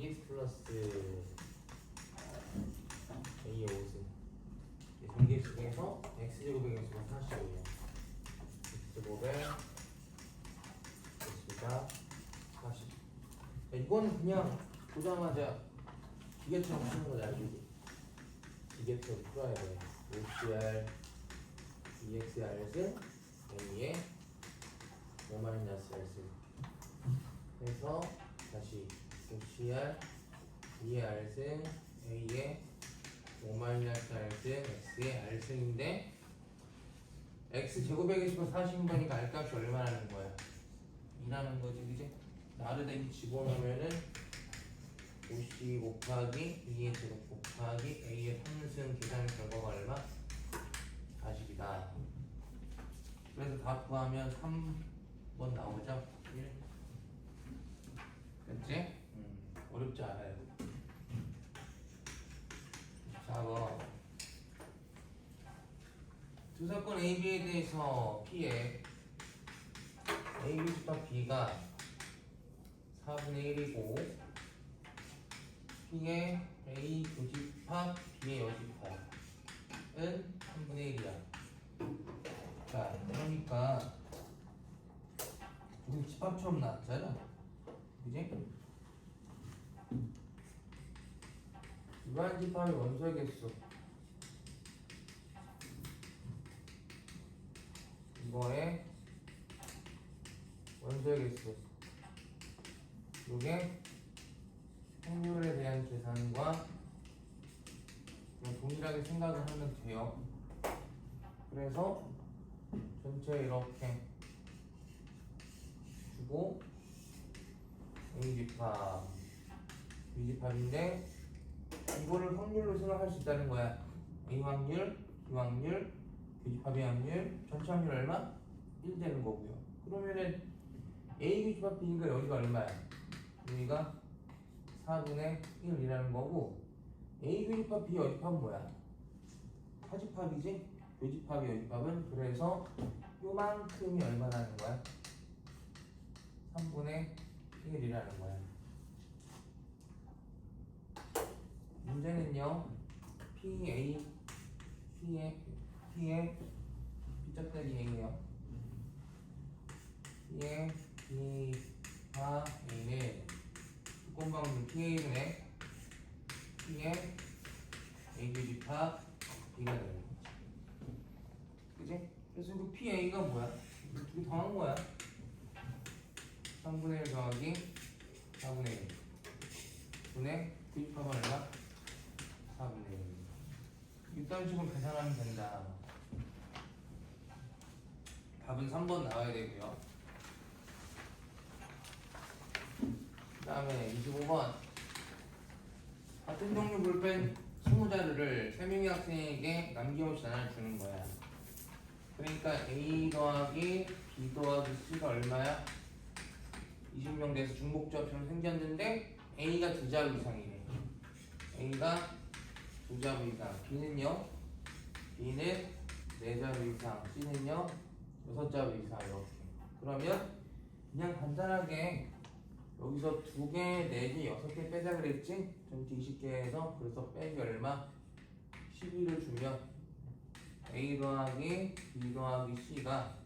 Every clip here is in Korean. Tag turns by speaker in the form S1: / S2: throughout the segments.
S1: 2x 플러스 a의 5승 전개식 중에서 x제곱의 개수가 45예요. x제곱에 x가 40. 자, 이거는 그냥 보자마자 기계처럼 푸는 거지, 알지? 기계처럼 풀어야 돼. OCR 2xr승 a의 5-r승 해서 다시 OCR 2r승 a의 5-r승 x의 r승인데 x제곱의 개수가 40인 거니까 r값이 얼마라는 거야? 2라는 거지, 그지? r에다 이 집어넣으면은 5c 곱하기 2의 제곱 곱하기 a의 3승 계산 결과가 얼마? 40이다. 그래서 다 구하면 3번 나오죠? 1. 됐지? 어렵지 않아요. 4번 두 사건 A, B에 대해서 P의 A 교집합 B가 4분의 1이고 P의 A 교집합 B의 여집합은 3분의 1이야. 자, 그러니까 우리 집합 처음 나왔잖아, 그지? 이반 집합의 원소의 개수 이거의 원소의 개수 요게 확률에 대한 계산과 그냥 동일하게 생각을 하면 돼요. 그래서 전체 이렇게 주고 A집합 B집합인데 이거를 확률로 생각할 수 있다는 거야. A 확률, B 확률, 교집합의 확률, 전체 확률 얼마? 1 되는 거고요. 그러면은 A 교집합 B니까 여기가 얼마야? 여기가 4분의 1이라는 거고 A 교집합 B 여집합은 뭐야? 사집합이지? 교집합의 여집합은 그래서 요만큼이 얼마라는 거야? 3분의 1이라는 거야. 문제는요, P의 B짝짜리 A예요. P의 B와 A는 조건방문 PA분의 P의 A 교집합 B가 되는 거지. 그지? 그래서 그 PA가 뭐야? 두 개 더한 거야. 3분의 1 더하기 4분의 1 분의 교집합은 얼마? 4분의 1. 이딴 식으로 계산하면 된다. 답은 3번 나와야 되고요. 그 다음에 25번 같은 종류 볼펜 20자루를 3명의 학생에게 남김없이 나눠주는 거야. 그러니까 A 더하기 B 더하기 C가 얼마야? 20명 돼서 중복조합처럼 생겼는데 A가 2자루 이상이래. A가 2자루 이상. B는요? B는 4자루 이상. C는요? 6자루 이상. 이렇게. 그러면 그냥 간단하게 여기서 2개, 4개, 6개 빼자 그랬지? 전체 20개에서. 그래서 빼기 얼마? 12를 주면 A 더하기 B 더하기 C가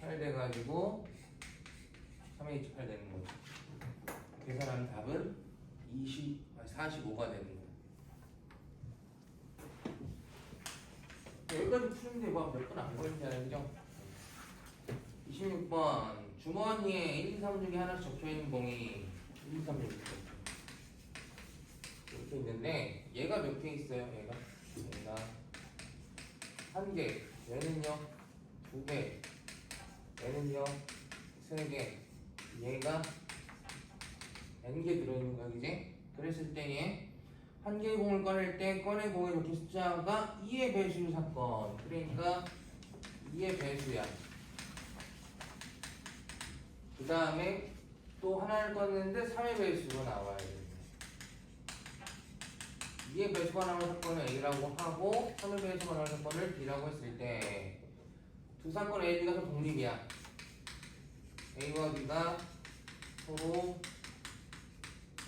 S1: 8 돼가지고 3H8 되는 거죠. 계산하는 답은 45가 되는 거예요. 여기까지 푸는데 뭐 몇 분 안 걸리잖아요, 그죠? 26번 주머니에 1, 2, 3 중에 하나씩 적혀있는 봉이 1, 2, 3 이렇게 있는데 얘가 몇 개 있어요? 얘가 1개, 얘는요 2개, 얘는요 3개, 얘가 n개 들어있는 거야, 그지? 그랬을 때에 한 개의 공을 꺼낼 때 꺼낸 공의 적힌 숫자가 2의 배수를 사건. 그러니까 2의 배수야. 그 다음에 또 하나를 꺼냈는데 3의 배수가 나와야 돼. 2의 배수가 나오는 사건을 A라고 하고 3의 배수가 나오는 사건을 B라고 했을 때 두 사건 A, B가 서로 독립이야. A와 B가 서로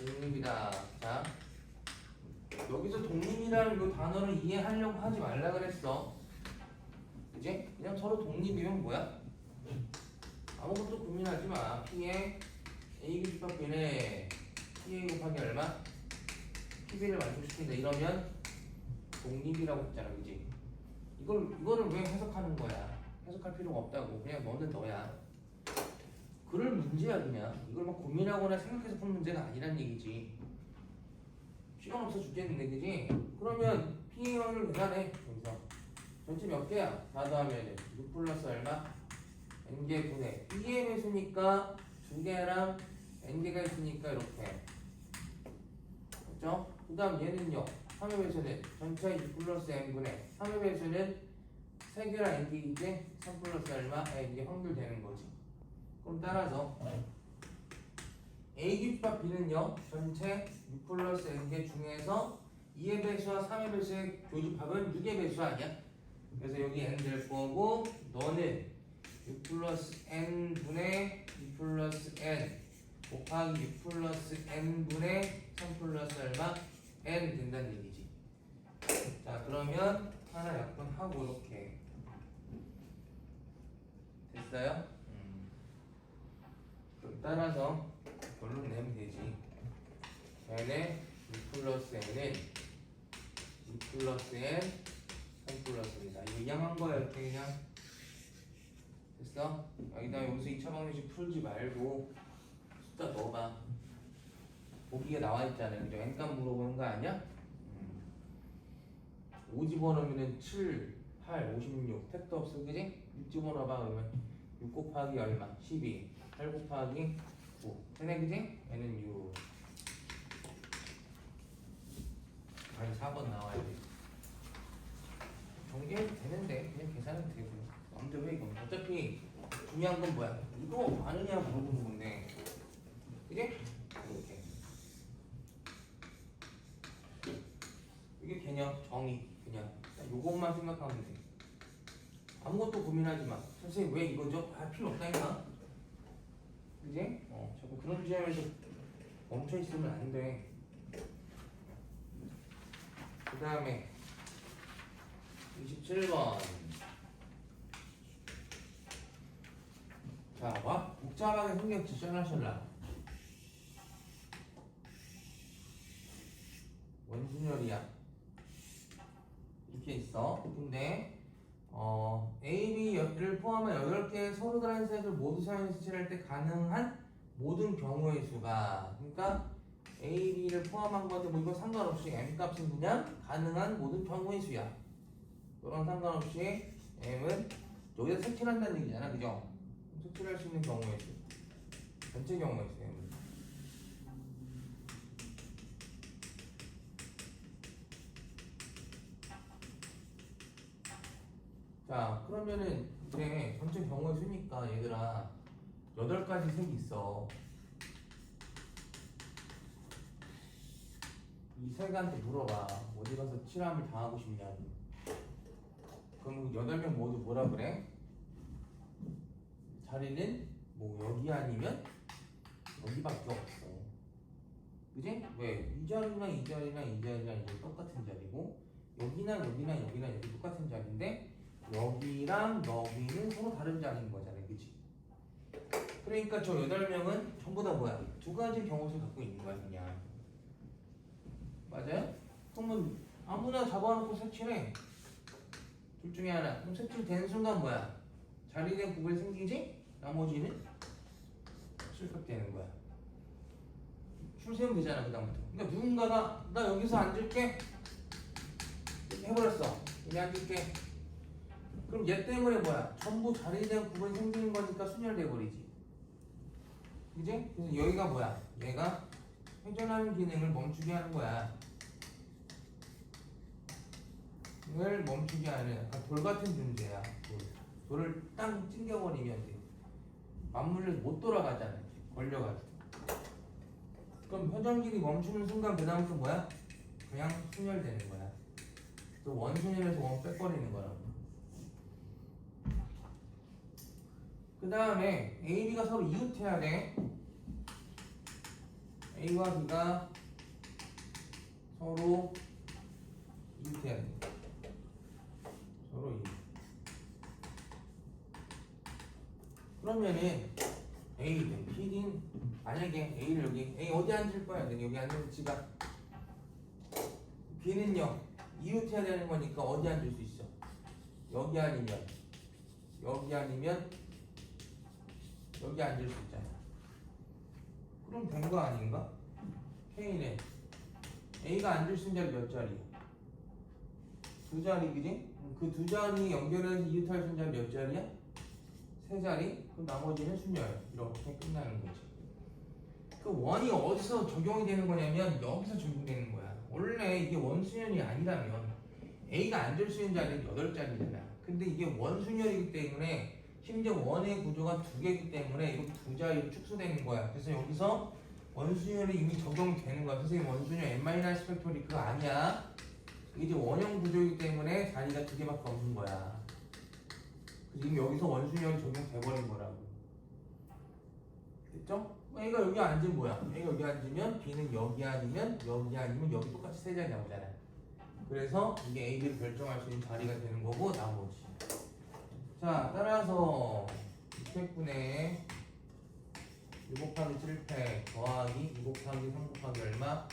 S1: 독립이다. 자, 여기서 독립이라는 이 단어를 이해하려고 하지 말라 그랬어. 그지? 그냥 서로 독립이면 뭐야? 아무것도 고민하지 마. P에 A 교집합 B네 PA 곱하기 얼마? PB를 만족시킨다. 이러면 독립이라고 했잖아. 그지? 이거를 왜 해석하는 거야? 해석할 필요가 없다고. 그냥 너는 너야. 그럴 문제야. 그냥 이걸 막 고민하거나 생각해서 푼 문제가 아니란 얘기지. 시간 없어 죽겠는데. 그지? 그러면 P를 계산해. 여기서 전체 몇 개야? 다 더하면 6 플러스 얼마? n개 분의 B의 배수니까 2개랑 n개가 있으니까 이렇게. 그렇죠? 그 다음 얘는요. 3의 배수는 전체 6 플러스 n분의 3의 배수는 3개랑 n개이지? 3 플러스 얼마? 이게 확률 되는 거지. 그럼 따라서 A 교집합 B는요. 전체 6 플러스 n개 중에서 2의 배수와 3의 배수의 교집합은 6의 배수 아니야? 그래서 여기 n 될 거고 너는 6 플러스 n 분의 2 플러스 n 곱하기 6 플러스 n 분의 3 플러스 얼마? n 된다는 얘기지. 자, 그러면 하나 약분하고 이렇게 됐어요? 그럼 따라서 결론 내면 되지. n의 6 플러스 n은 2 플러스 n 3 플러스입니다. 이거 이양한 거야. 이렇게 그냥 됐어? 여기다 여기서 2차 방정식 풀지 말고 숫자 넣어봐. 보기가 나와 있잖아요. 그죠? n값 물어보는 거 아니야? 5 집어넣으면 7, 8, 56 택도 없어. 그지? 6 집어넣어봐. 그러면 6 곱하기 얼마? 12 8 곱하기 9 되네. 그지? 얘는 6 아니 4번 나와야 돼. 정리해도 되는데 그냥 계산해도 되고. 아무튼 왜 이건 어차피 중요한 건 뭐야? 이거 아느냐 물어보는 건데. 그지? 이렇게 이게 개념 정의. 그냥 요것만 생각하면 돼. 아무것도 고민하지 마. 선생님 왜 이거죠? 할 필요 없다니까. 그지? 자꾸 그런 지점에서 멈춰 있으면 안 돼. 그 다음에 27번. 자, 와 복잡하게 생겼지. 샬라샬라 원순열이야. 이렇게 있어. 근데 A, B를 포함한 8개의 서로 다른 색을 모두 사용해서 칠할 때 가능한 모든 경우의 수가, 그러니까 A, B를 포함한 건데 뭐 이거 상관없이 M 값은 그냥 가능한 모든 경우의 수야. 이런 상관없이 M은 여기다 색칠한다는 얘기잖아. 그죠? 색칠할 수 있는 경우의 수, 전체 경우의 수 M은. 자, 그러면은 이제 전체 경우의 수니까 얘들아 8가지 색이 있어. 이 색한테 물어봐. 어디 가서 칠함을 당하고 싶냐고. 그럼 8명 모두 뭐라 그래? 자리는 뭐 여기 아니면 여기밖에 없어. 그지? 왜? 이 자리랑 이 자리랑 이 자리랑 이게 똑같은 자리고 여기나 여기나 여기나 여기 똑같은 자리인데 여기랑 여기는 서로 다른 자리인 거잖아. 그치? 그러니까 저 8명은 전부 다 뭐야? 2가지 경우를 갖고 있는 거야. 그냥 맞아요? 그러면 아무나 잡아놓고 색칠해. 둘 중에 하나. 그럼 색칠된 순간 뭐야? 자리된 구분이 생기지? 나머지는 실격되는 거야. 줄 세우면 되잖아. 그 다음부터. 그러니까 누군가가 나 여기서 앉을게 해버렸어. 여기 앉을게. 그럼 얘 때문에 뭐야? 전부 자리된 구분이 생기는 거니까 순혈돼 버리지. 그지? 그래서 여기가 뭐야? 얘가 회전하는 기능을 멈추게 하는 거야. 이걸 멈추게 하는 약간 돌 같은 존재야. 돌을 땅 찡겨버리면 이제 맞물려서 못 돌아가잖아. 걸려가지고. 그럼 회전기능이 멈추는 순간 그 다음부터 뭐야? 그냥 순혈되는 거야. 또 원순혈에서 원 빼버리는 거라고. 그 다음에 A, B가 서로 이웃해야 돼. A와 B가 서로 이웃해야 돼. 서로 이웃. 그러면은 A든 B든 만약에 A를 여기 A 어디 앉을 거야? 여기 앉으면 지가 B는요 이웃해야 되는 거니까 어디 앉을 수 있어? 여기 아니면 여기 아니면 여기 앉을 수 있잖아. 그럼 된 거 아닌가? K는 A가 앉을 수 있는 자리 몇 자리야? 두 자리, 그지? 그 두 자리 연결해서 이웃할 수 있는 자리 몇 자리야? 세 자리? 그럼 나머지는 순열. 이렇게 끝나는 거지. 그 원이 어디서 적용이 되는 거냐면 여기서 적용되는 거야. 원래 이게 원순열이 아니라면 A가 앉을 수 있는 자리는 8자리잖아. 근데 이게 원순열이기 때문에 심지어 원의 구조가 두 개이기 때문에 이거 두 자리로 축소되는 거야. 그래서 여기서 원순열이 이미 적용되는 거야. 선생님 원순열 n-1 팩토리 그거 아니야. 이게 원형 구조이기 때문에 자리가 두 개밖에 없는 거야. 지금 여기서 원순열이 적용돼버린 거라고. 됐죠? A가 여기 앉으면 뭐야? A가 여기 앉으면 B는 여기 아니면 여기 똑같이 세 자리 나오잖아. 그래서 이게 A, B를 결정할 수 있는 자리가 되는 거고 나머지. 자, 따라서 600분의 1 곱하기 7팩 더하기 2 곱하기 3 곱하기 얼마?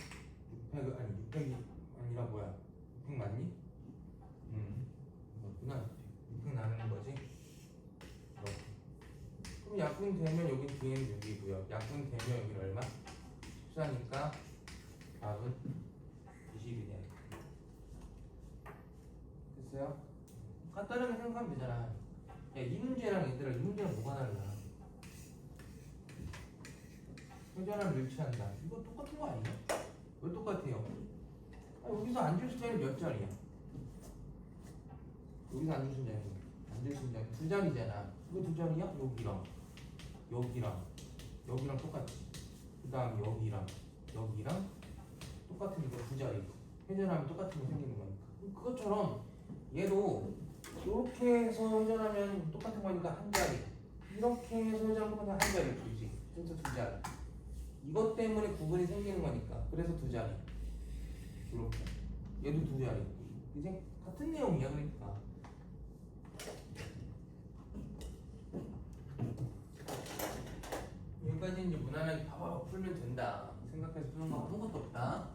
S1: 600, 아니 600이 아니라 뭐야? 600 맞니? 맞구나. 600 나누는 거지? 이렇게. 그럼 약분 되면 여기 뒤에는 6이고요. 약분 되면 여기는 얼마? 14니까 답은 20이네. 됐어요? 간단하게 생각하면 되잖아. 야, 이 문제랑 얘들아, 이 문제랑 뭐가 달라? 회전을 일치한다. 이거 똑같은 거 아니야? 왜 똑같아요? 여기서 앉을 수 자리 몇 자리야? 여기서 앉을 수 자리 앉을 수 자리 두 자리잖아. 이거 두 자리야? 여기랑 똑같지. 그 다음 여기랑 똑같으니까 두 자리. 회전하면 똑같은 거 생기는 거니까. 그것처럼 얘도 이렇게 해서 회전하면 똑같은 거니까 한 자리. 이렇게 해서 회전하면 한 자리 주지. 그래서 두 자리. 이것 때문에 구분이 생기는 거니까. 그래서 두 자리. 이렇게. 얘도 두 자리. 이제 같은 내용이야, 그러니까. 여기까지 이제 무난하게 봐봐 풀면 된다. 생각해서 푸는 거 아무것도 없다.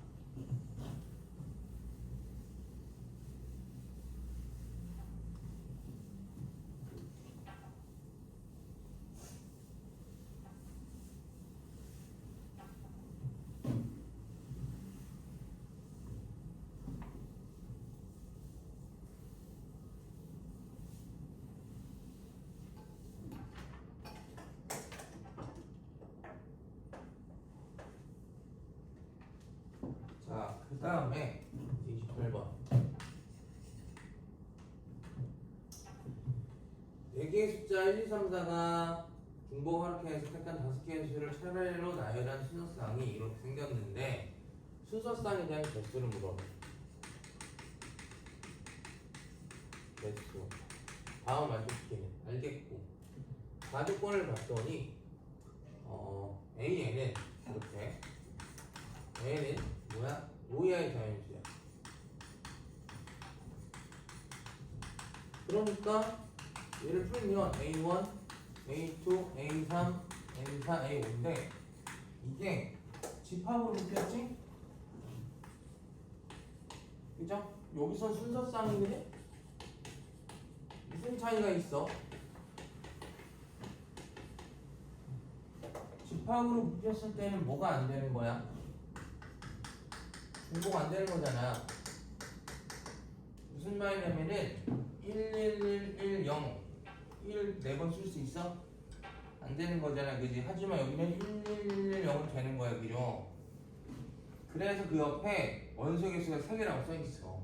S1: 자, 그 다음에 28번. 4개의 숫자 1, 2, 3, 4가 중복 화력해서 택한 5개의 수를 차례로 나열한 순서쌍이 이렇게 생겼는데 순서쌍에 대한 개수를 물어. 개수. 다음 만족시키는. 알겠고. 가족권을 봤더니 A에는 이렇게 A는 뭐야? 5이하의 자연수야. 그러니까 얘를 풀면 A1, A2, A3, A4, A5인데 이게 집합으로 묶였지? 그죠? 여기서 순서쌍인데 무슨 차이가 있어? 집합으로 묶였을 때는 뭐가 안 되는 거야? 중복 안 되는 거잖아. 무슨 말이냐면은 11110 1 4번 쓸 수 있어? 안 되는 거잖아, 그지? 하지만 여기는 1110은 되는 거야, 그죠? 그래서 그 옆에 원소의 개수가 3개라고 써 있어.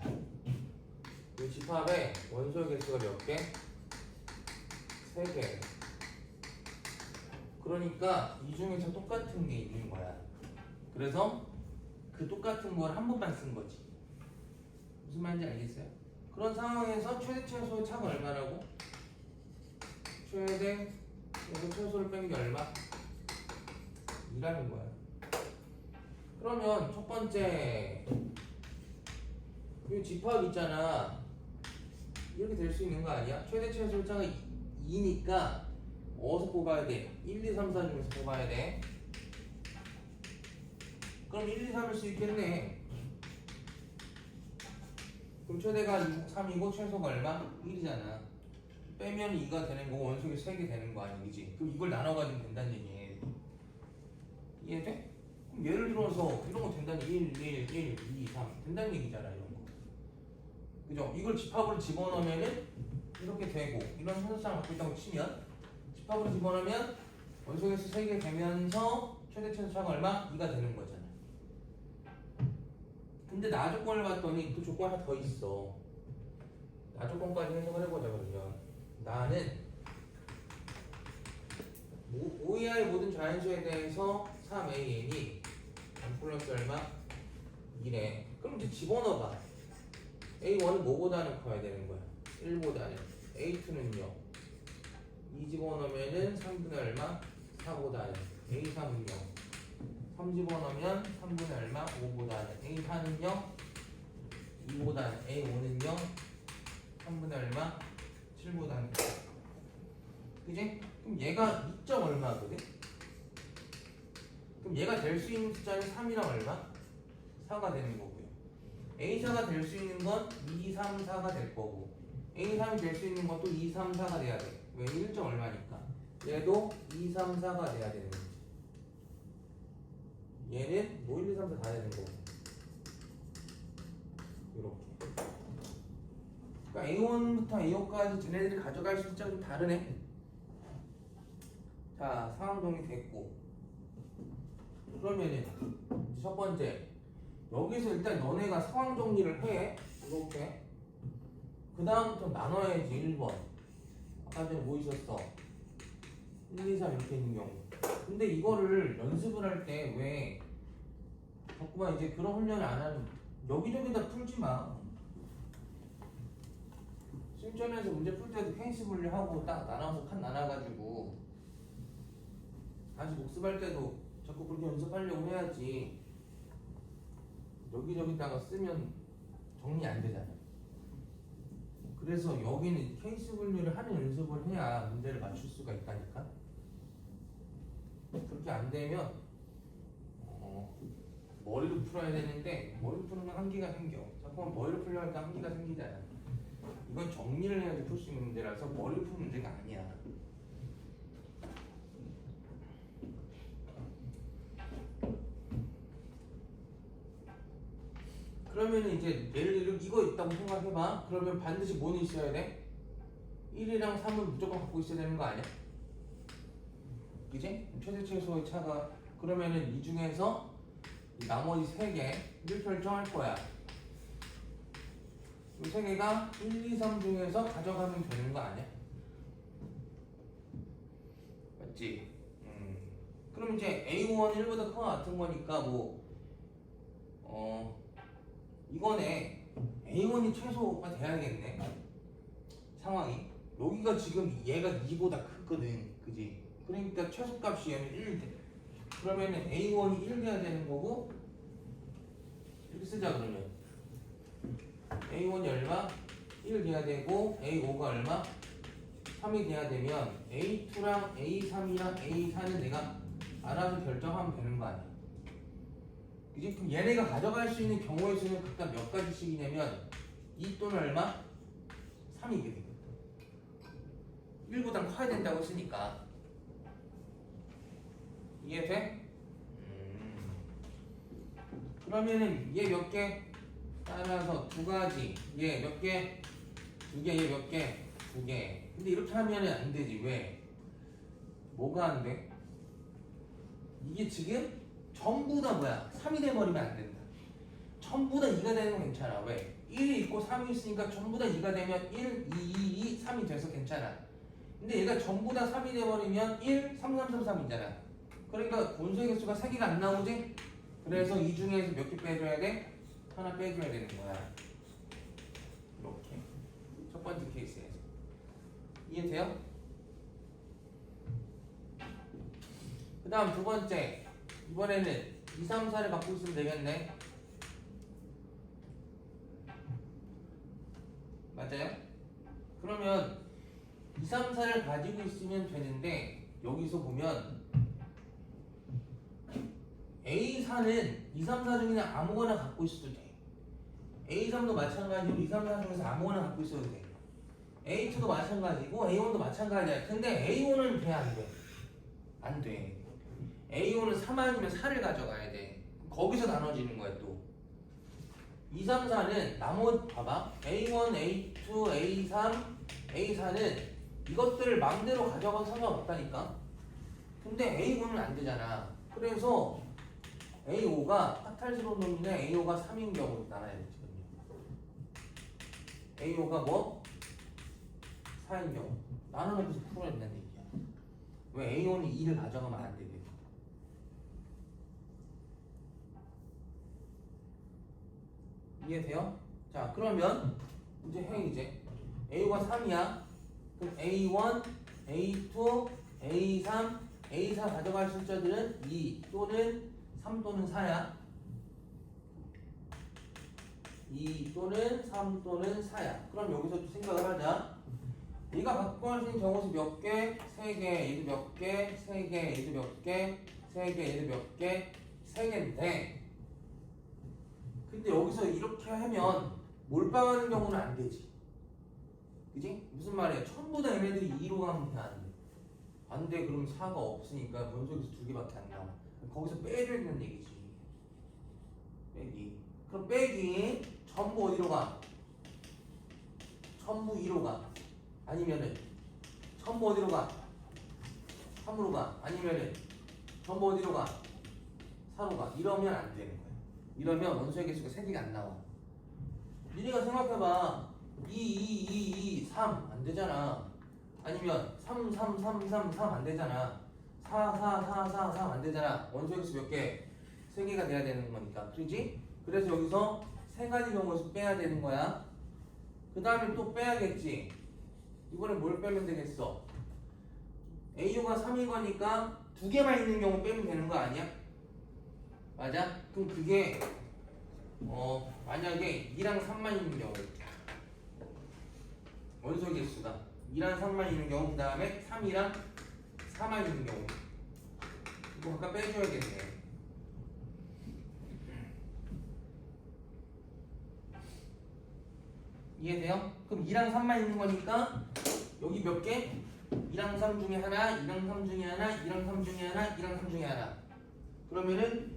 S1: 이 집합에 원소의 개수가 몇 개? 3개. 그러니까 이 중에서 똑같은 게 있는 거야. 그래서 그 똑같은 걸 한 번만 쓴 거지. 무슨 말인지 알겠어요? 그런 상황에서 최대 최소의 차가 얼마라고? 최대 최소를 뺀 게 얼마? 2라는 거야. 그러면 첫 번째 이 집합 있잖아. 이렇게 될 수 있는 거 아니야? 최대 최소 숫자가 2니까 어디서 뽑아야 돼? 1, 2, 3, 4 중에서 뽑아야 돼. 그럼 1, 2, 3일 수 있겠네. 그럼 최대가 3이고 최소가 얼마? 1이잖아. 빼면 2가 되는 거고 원소가 3개 되는 거 아니야, 그지? 그럼 이걸 나눠가지고 된다는 얘기예요. 이해돼? 그럼 예를 들어서 이런 거 된다는 1, 1, 2, 3 된다는 얘기잖아, 이런 거. 그죠? 이걸 집합으로 집어넣으면은 이렇게 되고 이런 현상을 갖고 있다고 치면 집합으로 집어넣으면 원소에서 3개 되면서 최대 최소차가 얼마? 2가 되는 거잖아. 근데 나 조건을 봤더니 또 조건 하나 더 있어. 나 조건까지 해석을 해보자. 그러면 나는 O 이하의 모든 자연수에 대해서 3AN이 n 플러스 얼마? 2래. 그럼 이제 집어넣어봐. A1은 뭐보다는 커야 되는 거야? 1보다는. A2는요? 2 집어넣으면은 3분의 얼마? 4보다는. A3은요? 3 집어넣으면 3분의 얼마? 5보다는. A4는요? 2보다는. A5는요? 3분의 얼마? 7보다는. 그지? 그럼 얘가 2점 얼마거든? 그럼 얘가 될 수 있는 숫자는 3이랑 얼마? 4가 되는 거고요. A4가 될 수 있는 건 2, 3, 4가 될 거고 A3이 될 수 있는 것도 2, 3, 4가 돼야 돼. 왜? 1점 얼마니까. 얘도 2, 3, 4가 돼야 되는 거지. 얘는 뭐 1, 2, 3, 4 다 되는 거고. 이렇게. 그러니까 A1부터 A5까지 쟤네들이 가져갈 숫자가 좀 다르네. 자, 상황 정리 됐고. 그러면은 첫 번째 여기서 일단 너네가 상황 정리를 해. 이렇게. 그 다음부터 나눠야지. 1번 아까 전에 뭐 있었어? 1, 2, 3 이렇게 있는 경우. 근데 이거를 연습을 할 때 왜 자꾸만 이제 그런 훈련을 안 하는, 여기저기다 풀지 마. 실전에서 문제 풀 때도 케이스 분류하고 딱 나눠서 칸 나눠가지고 다시 복습할 때도 자꾸 그렇게 연습하려고 해야지. 여기저기다가 쓰면 정리 안 되잖아. 그래서 여기는 케이스 분류를 하는 연습을 해야 문제를 맞출 수가 있다니까. 그렇게 안 되면 머리로 풀어야 되는데 머리로 푸는 한계가 생겨. 자꾸만 머리로 풀려 할 때 한계가 생기잖아. 이건 정리를 해야지 풀 수 있는 문제라서 머리로 푸는 문제가 아니야. 그러면 이제 예를 들어 이거 있다고 생각해봐. 그러면 반드시 뭐는 있어야 돼? 1이랑 3은 무조건 갖고 있어야 되는 거 아니야? 그지? 최대 최소의 차가. 그러면은 이 중에서 나머지 3개를 결정할 거야. 이 3개가 1, 2, 3 중에서 가져가면 되는 거 아니야? 맞지? 그럼 이제 A1 1보다 커 같은 거니까 이거네. A1이 최소가 돼야겠네. 상황이. 여기가 지금 얘가 2보다 크거든. 그지? 그러니까 최소값이 얘는 1 돼. 그러면은 A1이 1 돼야 되는 거고, 이렇게 쓰자. 그러면 A1이 얼마? 1 돼야 되고 A5가 얼마? 3이 돼야 되면 A2랑 A3이랑 A4는 내가 알아서 결정하면 되는 거 아니야? 그지? 그럼 얘네가 가져갈 수 있는 경우의 수는 각각 몇 가지씩이냐면 2 또는 얼마? 3이게 되거든. 1보다 커야 된다고 했으니까. 이해돼? 그러면은 얘 몇 개? 따라서 2가지. 얘 몇 개? 2개. 얘 몇 개? 2개. 근데 이렇게 하면은 안 되지. 왜? 뭐가 안 돼? 이게 지금 전부 다 뭐야? 3이 돼버리면 안 된다. 전부 다 2가 되는 건 괜찮아. 왜? 1이 있고 3이 있으니까 전부 다 2가 되면 1, 2, 2, 3이 돼서 괜찮아. 근데 얘가 전부 다 3이 돼버리면 1, 3, 3, 3, 3이잖아. 그러니까 원소의 개수가 3개가 안 나오지? 그래서 이 중에서 몇 개 빼줘야 돼? 하나 빼줘야 되는 거야. 이렇게. 첫 번째 케이스에서. 이해돼요? 그 다음 두 번째. 이번에는 2, 3, 4를 갖고 있으면 되겠네. 맞아요? 그러면 2, 3, 4를 가지고 있으면 되는데 여기서 보면 A4는 2, 3, 4 중에 아무거나 갖고 있어도 돼. A3도 마찬가지로 2, 3, 4 중에서 아무거나 갖고 있어도 돼. A2도 마찬가지고 A1도 마찬가지야. 근데 A1은 돼, 안 돼? 안 돼. A1은 3 아니면 4를 가져가야 돼. 거기서 나눠지는 거야 또. 2, 3, 4는 나머지 봐봐. A1, A2, A3, A4는 이것들을 마음대로 가져가도 상관없다니까. 근데 A5는 안 되잖아. 그래서 A5가 파탈스러운 놈인데 A5가 3인 경우 나눠야 되거든요. A5가 뭐? 4인 경우. 나눠놓고서 풀어야 된다는 얘기야. 왜 A5는 2를 가져가면 안 되게. 이해돼요? 자, 그러면 이제 해 이제 A5가 3이야. 그럼 A1, A2, A3, A4 가져갈 숫자들은 2 또는 3 또는 4야. 2 또는 3 또는 4야. 그럼 여기서 또 생각을 하자. 얘가 갖고 갈 수 있는 정호수 몇 개? 3개. 얘도 몇 개? 3개. 얘도 몇 개? 3개. 얘도 몇 개? 3개인데 근데 여기서 이렇게 하면 몰빵하는 경우는 안 되지. 그지? 무슨 말이야? 전부 다 얘네들이 2로 가면 돼, 안 돼? 안 돼. 그럼 4가 없으니까 변속에서 2개밖에 안 나와. 거기서 빼줘야 되는 얘기지. 빼기. 그럼 빼기 전부 어디로 가? 전부 2로 가. 아니면은 전부 어디로 가? 3으로 가. 아니면은 전부 어디로 가? 4로 가. 이러면 안 되는 거야. 이러면 원소의 개수가 3개가 안 나와. 니네가 생각해봐. 2, 3 안 되잖아. 아니면 3, 3, 3, 3, 3 안 되잖아. 4, 4, 4, 4, 3 안 되잖아. 원소의 개수 몇 개? 3개가 돼야 되는 거니까. 그렇지? 그래서 여기서 3가지 경우에서 빼야 되는 거야. 그 다음에 또 빼야겠지. 이번엔 뭘 빼면 되겠어? A가 3인 거니까 2개만 있는 경우 빼면 되는 거 아니야? 맞아? 그럼 그게 만약에 2랑 3만 있는 경우 원소 개수가 2랑 3만 있는 경우 그 다음에 3이랑 4만 있는 경우 이거 아까 빼줘야겠네. 이해돼요? 그럼 2랑 3만 있는 거니까 여기 몇 개? 2랑 3 중에 하나, 2랑 3 중에 하나, 2랑 3 중에 하나, 2랑 3 중에 하나. 그러면은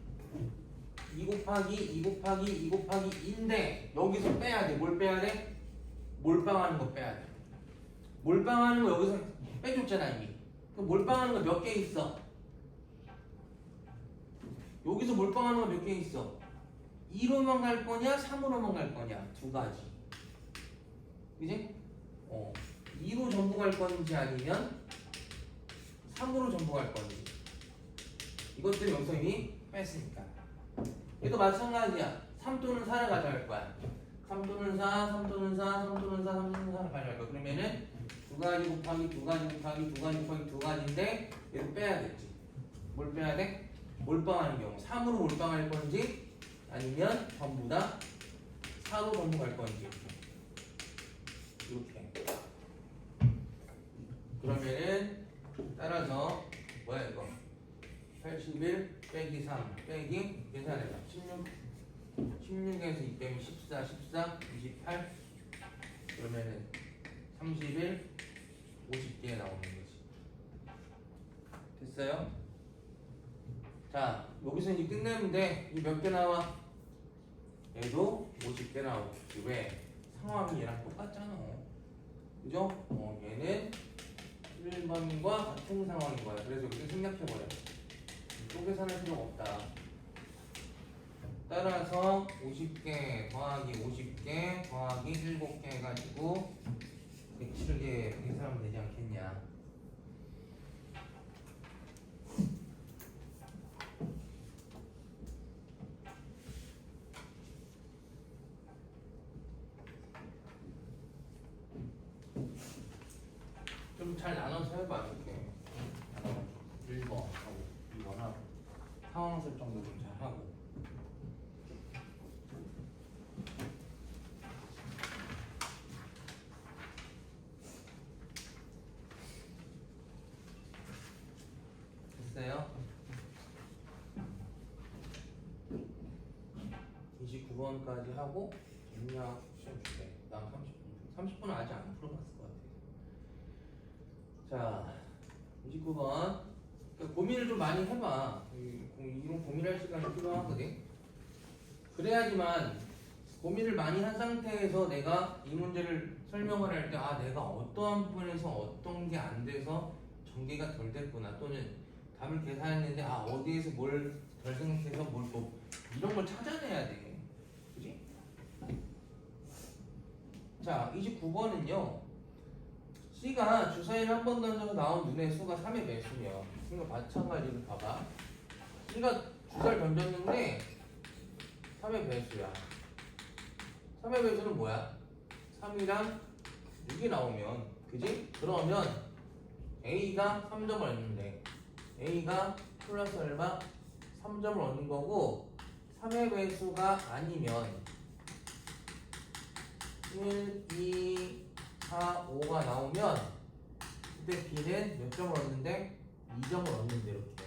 S1: 2 곱하기 2 곱하기 2 곱하기 2인데 여기서 빼야 돼. 뭘 빼야 돼? 몰빵하는 거 빼야 돼. 몰빵하는 거 여기서 빼줬잖아 이미. 그럼 몰빵하는 거 몇 개 있어? 여기서 몰빵하는 거 몇 개 있어? 2로만 갈 거냐 3으로만 갈 거냐 두 가지. 그지? 2로 전부 갈 건지 아니면 3으로 전부 갈 건지. 이것들이 여기서 이미 뺐으니까. 얘도 마찬가지야. 3 또는 4를 가져갈 거야. 3 또는 4, 3 또는 4, 3 또는 4, 3 또는 4를 가져갈 거야. 그러면은 2가지 곱하기 2가지 곱하기 2가지 곱하기 2가지인데 얘도 빼야겠지. 뭘 빼야 돼? 몰빵하는 경우 3으로 몰빵할 건지 아니면 전부 다 4로 전부 갈 건지 이렇게. 그러면은 따라서 뭐야 이거 81 빼기 3 빼기 계산해봐. 16에서 2 빼면 14 28 그러면은 31 50개 나오는 거지. 됐어요? 자 여기서 이제 끝내면 돼. 이 몇 개 나와? 얘도 50개 나오겠지. 왜? 상황이 얘랑 똑같잖아. 그죠? 얘는 1번과 같은 상황인 거야. 그래서 여기서 생략해버려. 또 계산할 필요가 없다. 따라서 50개 더하기 50개 더하기 7개 해가지고 107개 계산하면 되지 않겠냐. 좀 잘 나눠서 해봐. 이렇게 1번 하고 2번 하고 상황 설정도 좀 잘 하고 29번까지 하고 정리하고 시험 줄게. 다음 30분. 30분은 아직 안 풀어봤을 것 같아. 자, 29번. 그러니까 고민을 좀 많이 해봐. 이런 고민할 시간이 필요하거든. 그래야지만 고민을 많이 한 상태에서 내가 이 문제를 설명을 할 때 아 내가 어떠한 부분에서 어떤 게 안 돼서 전개가 덜 됐구나 또는 답을 계산했는데 아 어디에서 뭘 덜 생각해서 뭘 또 이런 걸 찾아내야 돼. 그지? 자 29번은요 C가 주사위를 한 번 던져서 나온 눈의 수가 3의 배수면 이거 마찬가지로 봐봐. C가 주사를 던졌는데 3의 배수야. 3의 배수는 뭐야? 3이랑 6이 나오면 그지? 그러면 A가 3점을 얻는데 A가 플러스 얼마? 3점을 얻는 거고 3의 배수가 아니면 1, 2, 4, 5가 나오면 그때 B는 몇 점을 얻는데? 2점을 얻는데 이렇게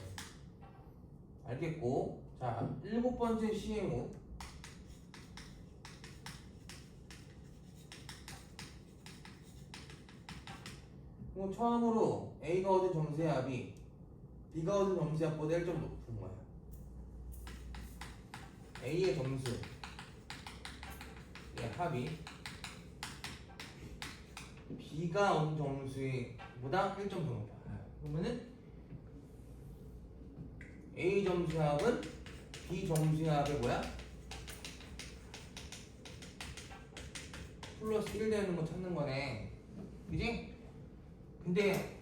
S1: 알겠고 자 7번째 시행후 처음으로 A가 얻은 점수의 합이 B가 얻은 점수의 합보다 1점 높은 거야. A의 점수 합이 B가 얻은 점수의 보다 1점 더 높아. 그러면은 A 점수의 합은 B 점수의 합의 뭐야? 플러스 1 되는 거 찾는 거네. 그지? 근데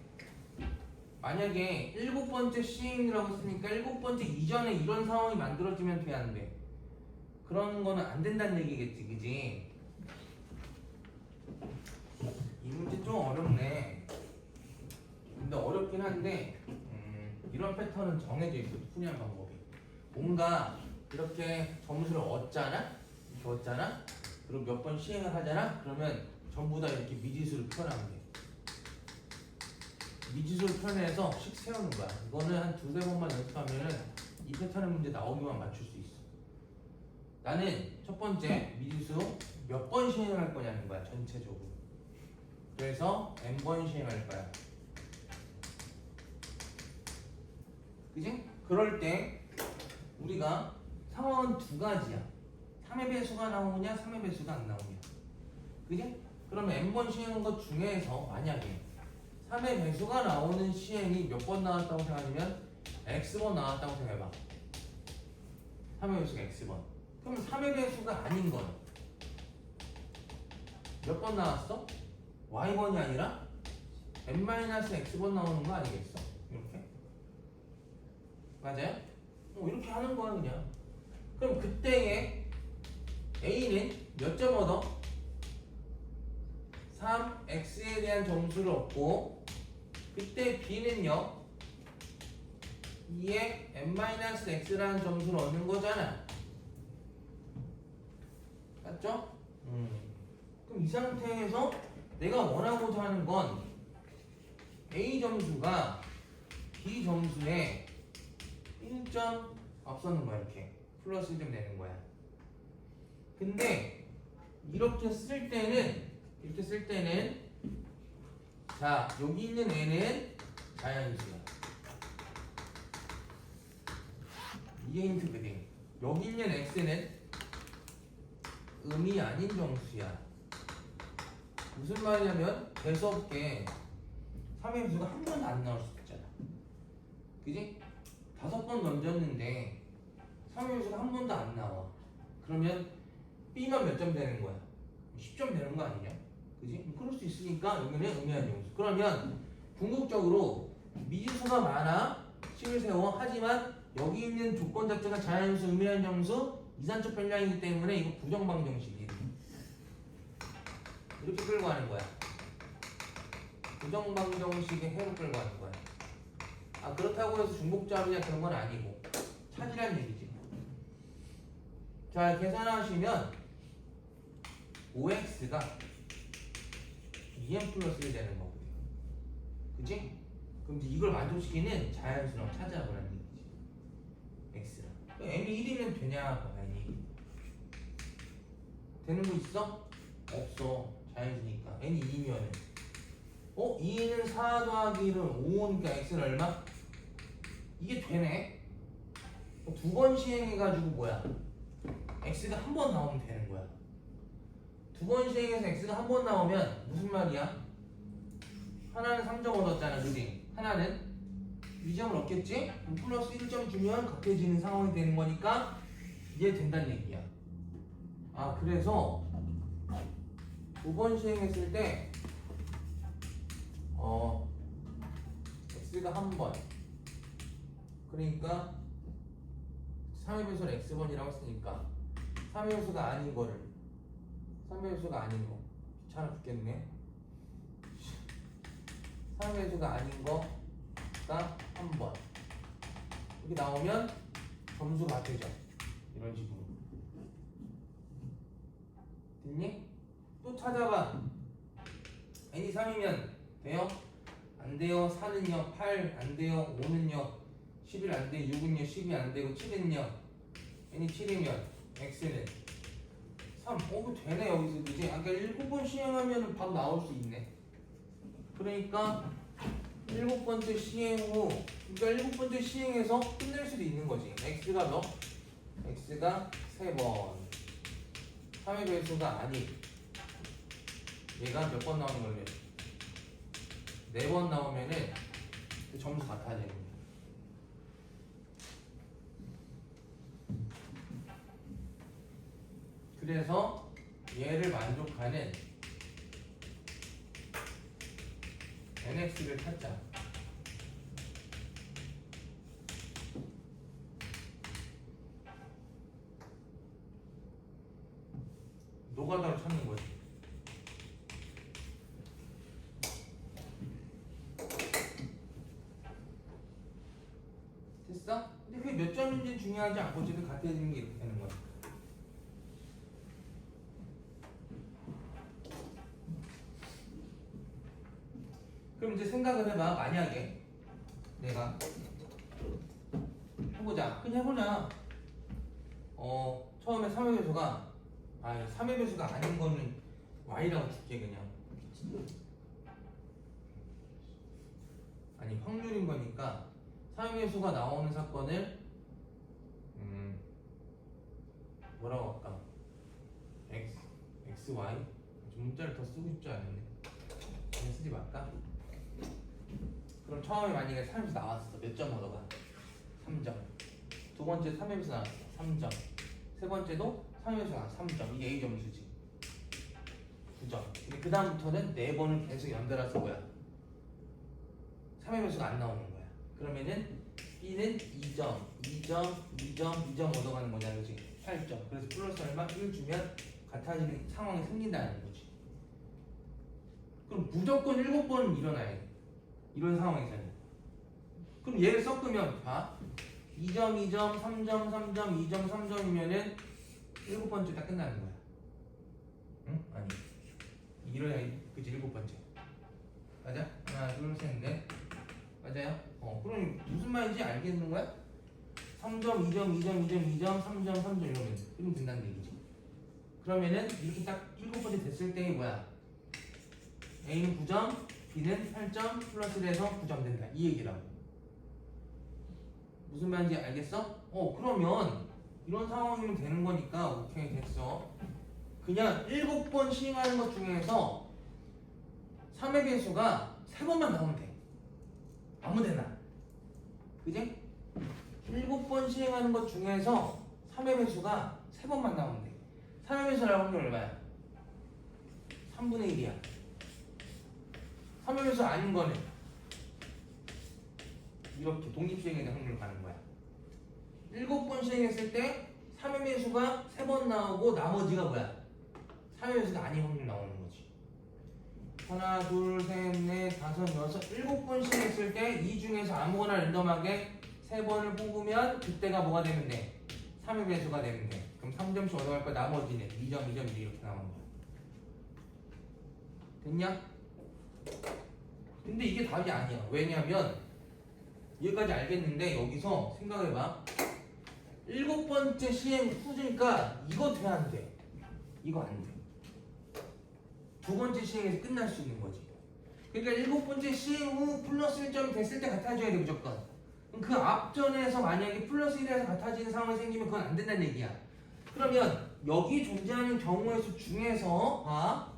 S1: 만약에 7번째 시행이라고 했으니까 7번째 이전에 이런 상황이 만들어지면 돼, 안 돼? 그런 거는 안 된다는 얘기겠지, 그지? 이 문제 좀 어렵네. 근데 어렵긴 한데 이런 패턴은 정해져 있어, 풀이한 방법이. 뭔가 이렇게 점수를 얻잖아? 이렇게 얻잖아? 그리고 몇 번 시행을 하잖아? 그러면 전부 다 이렇게 미지수를 표현하면 돼. 미지수를 표현해서 식 세우는 거야. 이거는 한 두세 번만 연습하면은 이 패턴의 문제 나오기만 맞출 수 있어. 나는 첫 번째 미지수 몇 번 시행할 거냐는 거야, 전체적으로. 그래서 n번 시행할 거야. 그지? 그럴 때 우리가 상황은 두 가지야. 3의 배수가 나오냐, 3의 배수가 안 나오냐. 그지? 그러면 n번 시행한 것 중에서 만약에 3의 배수가 나오는 시행이 몇 번 나왔다고 생각하면 x번 나왔다고 생각해봐. 3의 배수가 x번. 그럼 3의 배수가 아닌 건 몇 번 나왔어? y번이 아니라 n-x번 나오는 거 아니겠어? 이렇게? 맞아요? 이렇게 하는 거야 그냥. 그럼 그때에 A는 몇 점 얻어? 3x에 대한 점수를 얻고 그때 B는요 2의 n-x라는 점수를 얻는 거잖아. 맞죠? 그럼 이 상태에서 내가 원하고자 하는 건 A 점수가 B 점수에 1점 앞서는 거야. 이렇게 플러스 1점 내는 거야. 근데 이렇게 쓸 때는 자 여기 있는 애는 자연수야. 이게 힌트거든. 여기 있는 x는 음이 아닌 정수야. 무슨 말이냐면 재수없게 3의 배수가 한 번도 안 나올 수 있잖아. 그지? 5번 던졌는데 3의 배수가 한 번도 안 나와. 그러면 B만 몇 점 되는 거야? 10점 되는 거 아니냐? 그지? 그럴 수 있으니까 여기는 음이한 정수. 그러면 궁극적으로 미지수가 많아 식을 세워. 하지만 여기 있는 조건 자체가 자연수, 음이한 정수, 이산적 변량이기 때문에 이거 부정방정식이야. 이렇게 끌고 가는 거야. 부정방정식의 해로 끌고 가는 거야. 아 그렇다고 해서 중복잡이냐 그런 건 아니고 찾으란 얘기지. 자 계산하시면 5x가 2n 플러스 1 되는 거거든요. 그치? 그럼 이제 이걸 만족시키는 자연수랑 찾아보라는 얘기지. x랑. m이 1이면 되냐 봐야지. 되는 거 있어? 없어. 자연수니까. n이 2면 2는 4 더하기 1은 5니까 x는 얼마? 이게 되네. 두 번 시행해가지고 뭐야? x가 한 번 나오면 되는 거야. 두 번 시행해서 x가 한 번 나오면 무슨 말이야? 하나는 3점 얻었잖아, 그지? 하나는 2점을 얻겠지? 그럼 플러스 1점 주면 격해지는 상황이 되는 거니까 이해 된다는 얘기야. 아, 그래서 두 번 시행했을 때 x가 한 번, 그러니까 3의 배수를 x번이라고 했으니까 3의 배수가 아닌 거를 3의 배수가 아닌 거 귀찮아 죽겠네. 3의 배수가 아닌 거가 한 번 이렇게 나오면 점수가 되죠. 이런 식으로. 됐니? 또 찾아봐. n이 3이면 돼요? 안 돼요. 4는요. 8 안 돼요. 5는요. 11 안 돼. 6은요. 12 안 되고 7은요. n이 7이면 x는 3. 이거 되네 여기서, 그지? 아까 7번 시행하면 바로 나올 수 있네. 그러니까 7번째 시행 후, 그러니까 7번째 시행해서 끝낼 수도 있는 거지. x가 몇? x가 3번. 3의 배수가 아닌 얘가 몇 번 나오는 걸로? 4번 나오면은 그 점수 같아야 되는 거야. 그래서 얘를 만족하는 nx를 찾자. 노가다로 찾는 거지. 됐어? 근데 그게 몇 점인지 중요하지 않고 어쨌든 같아지는 게 이렇게 되는 거야. 그럼 이제 생각을 해봐. 만약에 내가 해보자. 그냥 해보자. 처음에 3의 배수가 3의 배수가 아닌 거는 y라고 줄게 그냥. 아니 확률인 거니까 3의 배수가 나오는 사건을 뭐라고 할까? x, y? 좀 문자를 더 쓰고 싶지 않은데 그냥 쓰지 말까? 그럼 처음에 만약에 3의 배수 나왔어. 몇 점 얻어가? 3점. 두 번째 3의 배수 나왔어. 3점. 세 번째도 3의 배수 나왔어. 3점. 이게 A 점수지. 9점. 근데 그 다음부터는 4번을 계속 연달아서 뭐야? 3의 배수가 안 나오는 거야. 그러면은 B는 2점, 2점, 2점, 2점 얻어가는 거냐, 그지? 8점. 그래서 플러스 얼마? 1 주면 같아지는 상황이 생긴다는 거지. 그럼 무조건 7번은 일어나야 돼. 이런 상황에서는. 그럼 얘를 섞으면 봐. 2점, 2점, 3점, 3점, 2점, 3점이면은 7번째 딱 끝나는 거야. 응? 아니. 이래야, 그치? 7번째. 맞아? 하나, 둘, 셋, 넷. 맞아요? 그럼 무슨 말인지 알겠는 거야? 3점, 2점, 2점, 2점, 2점, 3점, 3점 이러면 된다는 얘기지. 그러면은 이렇게 딱 7번째 됐을 때 뭐야? A는 9점, B는 8점, 플러스를 해서 9점 된다. 이 얘기라고. 무슨 말인지 알겠어? 그러면 이런 상황이면 되는 거니까 오케이 됐어. 그냥 7번 시행하는 것 중에서 3의 배수가 3번만 나오면 돼. 아무데나. 그지? 7번 시행하는 것 중에서 3의 배수가 3번만 나오면 돼. 3의 배수 나올 확률 얼마야? 3분의 1이야. 3의 배수 아닌 거는 이렇게 독립시행의 확률로 가는 거야. 7번 시행했을 때 3의 배수가 3번 나오고 나머지가 뭐야? 3의 배수가 아닌 확률 나오는 거지. 하나, 둘, 셋, 넷, 다섯, 여섯, 7번 시행했을 때 이 중에서 아무거나 랜덤하게 3번을 뽑으면 그때가 뭐가 되면 돼? 3의 배수가 되면 돼. 그럼 3점씩 얻어갈 거야. 나머지는 2점, 2점, 2점 이렇게 나오는 거야. 됐냐? 근데 이게 답이 아니야. 왜냐면 여기까지 알겠는데 여기서 생각해봐. 7번째 시행 후니까 이거 돼야 안 돼. 이거 안 돼. 두 번째 시행에서 끝날 수 있는 거지. 그러니까 일곱 번째 시행 후 플러스 1점이 됐을 때 같아져야 돼 무조건. 그럼 그 앞전에서 만약에 플러스 1에서 같아지는 상황이 생기면 그건 안 된다는 얘기야. 그러면 여기 존재하는 경우의 수 중에서 봐.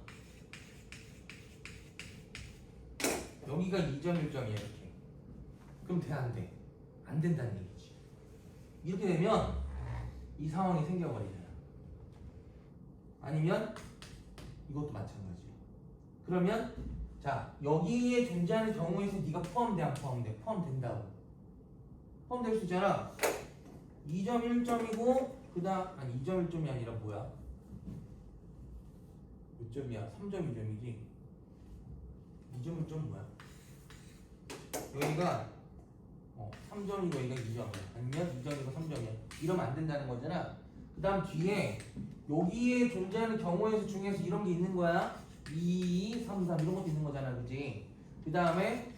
S1: 여기가 2점 1점이야 이렇게. 그럼 돼 안 돼? 안 된다는 얘기지. 이렇게 되면 이 상황이 생겨버리잖아. 아니면 이것도 마찬가지야. 그러면 자 여기에 존재하는 경우에서 네가 포함돼 안 포함돼? 포함된다고. 포함될 수 있잖아. 2점 1점이고 그다음 아니 2점 1점이 아니라 뭐야? 몇 점이야? 3점 2점이지. 2점 1점 뭐야? 여기가 3점이고 여기가 2점이야. 아니면 2점이고 3점이야. 이러면 안 된다는 거잖아. 그 다음 뒤에 여기에 존재하는 경우의 수 중에서 이런 게 있는 거야. 2, 3, 3 이런 것도 있는 거잖아. 그치? 그 다음에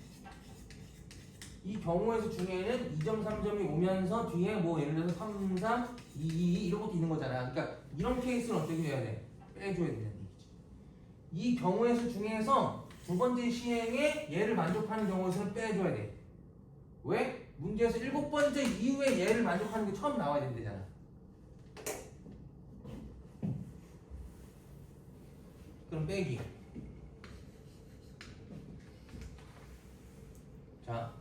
S1: 이 경우의 수 중에는 2점, 3점이 오면서 뒤에 뭐 예를 들어서 3, 3, 2, 2 이런 것도 있는 거잖아. 그러니까 이런 케이스는 어떻게 해야 돼? 빼줘야 된다는 얘기지. 이 경우의 수 중에서 두 번째 시행에 얘를 만족하는 경우의 수는 빼줘야 돼. 왜? 문제에서 일곱 번째 이후에 얘를 만족하는 게 처음 나와야 된대잖아. 그럼 빼기. 자,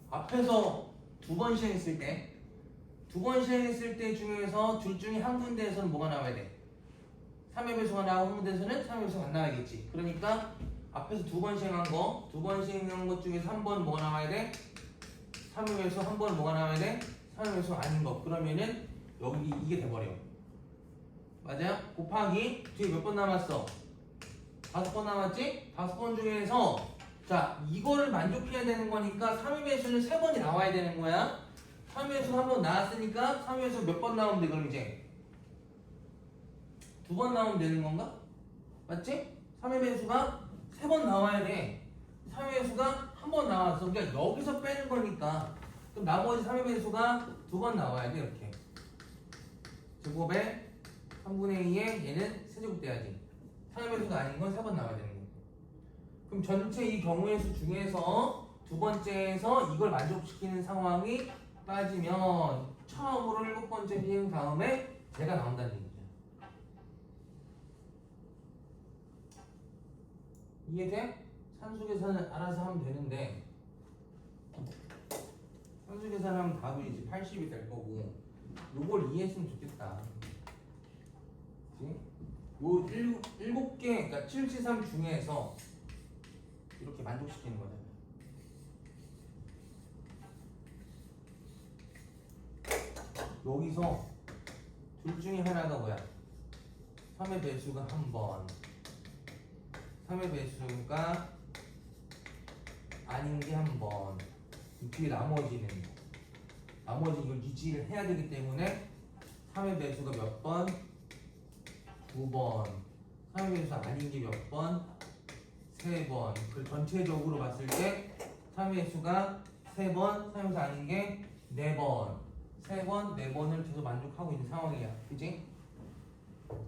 S1: 앞에서 두 번 시행했을 때, 두 번 시행했을 때 중에서 둘 중에 한 군데에서는 뭐가 나와야 돼? 3의 배수가 나오고 한 군데에서는 3의 배수가 안 나와야겠지. 그러니까 앞에서 두 번 시행한 거, 두 번 시행한 것 중에서 한 번 뭐가 나와야 돼? 3의 배수 한 번 뭐가 나와야 돼? 3의 배수 아닌 거. 그러면은 여기 이게 돼버려. 맞아요? 곱하기 뒤에 몇 번 남았어? 5번 남았지? 5번 중에서 자 이거를 만족해야 되는 거니까 3의 배수는 3번이 나와야 되는 거야. 3의 배수 한 번 나왔으니까 3의 배수 몇 번 나오면 돼? 그럼 이제 2번 나오면 되는 건가? 맞지? 3의 배수가 3번 나와야 돼. 3의 배수가 한 번 나왔어. 그러니까 여기서 빼는 거니까 그럼 나머지 3의 배수가 2번 나와야 돼. 이렇게 제곱에 3분의 2에 얘는 세제곱 돼야지. 3의 배수가 아닌 건 3번 나와야 되는 거고. 그럼 전체 이 경우의 수 중에서 두 번째에서 이걸 만족시키는 상황이 빠지면 처음으로 일곱 번째 시행 다음에 제가 나온다는 얘기죠. 이해돼? 산수 계산을 알아서 하면 되는데 산수 계산하면 답이 이제 80이 될 거고 요걸 이해했으면 좋겠다. 그치? 요 일곱 개, 그러니까 773 중에서 이렇게 만족시키는 거잖아요. 여기서 둘 중에 하나가 뭐야? 3의 배수가 한 번, 3의 배수가 아닌 게 한 번. 이 뒤에 나머지 이걸 유지를 해야 되기 때문에 3의 배수가 몇 번? 2번. 3의 배수 아닌 게 몇 번? 3번. 그 전체적으로 봤을 때 3의 배수가 3번, 3의 배수 아닌 게 4번. 3번, 4번을 계속 만족하고 있는 상황이야. 그치?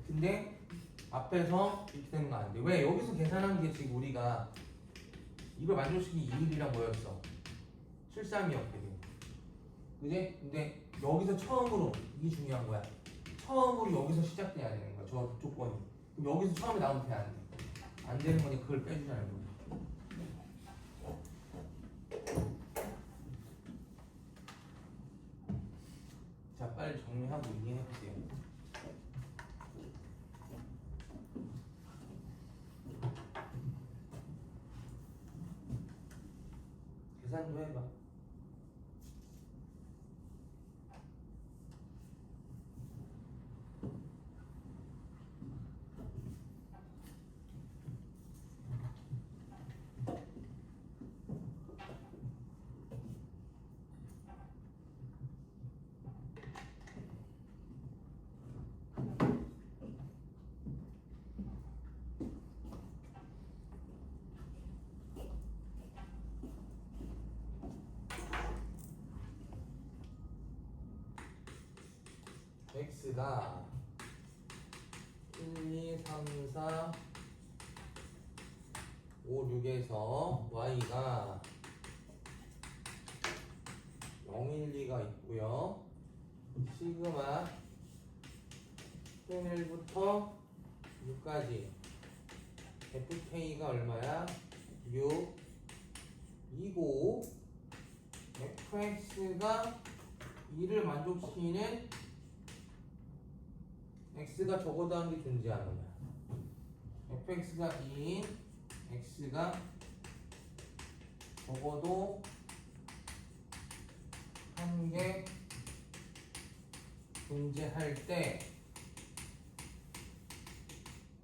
S1: 근데 앞에서 이렇게 되는 거 안 돼. 왜? 여기서 계산한 게 지금 우리가 이걸 만족시킨 21이랑 뭐였어? 73이었거든. 그지? 근데 여기서 처음으로 이게 중요한 거야. 처음으로 여기서 시작돼야 되는 거야. 저 조건이. 그럼 여기서 처음에 나오면 돼? 안 돼? 안 되는 거니 그걸 빼주자는 거야. 자, 빨리 정리하고 이해해보세요. 계산도 해봐. x가 1, 2, 3, 4, 5, 6에서 y가 0, 1, 2가 있고요. 시그마 1부터 6까지 fk가 얼마야? 6 이고 fx가 2를 만족시키는 x가 적어도 한 게 존재하는 거야. fx가 2인 x가 적어도 한 개 존재할 때,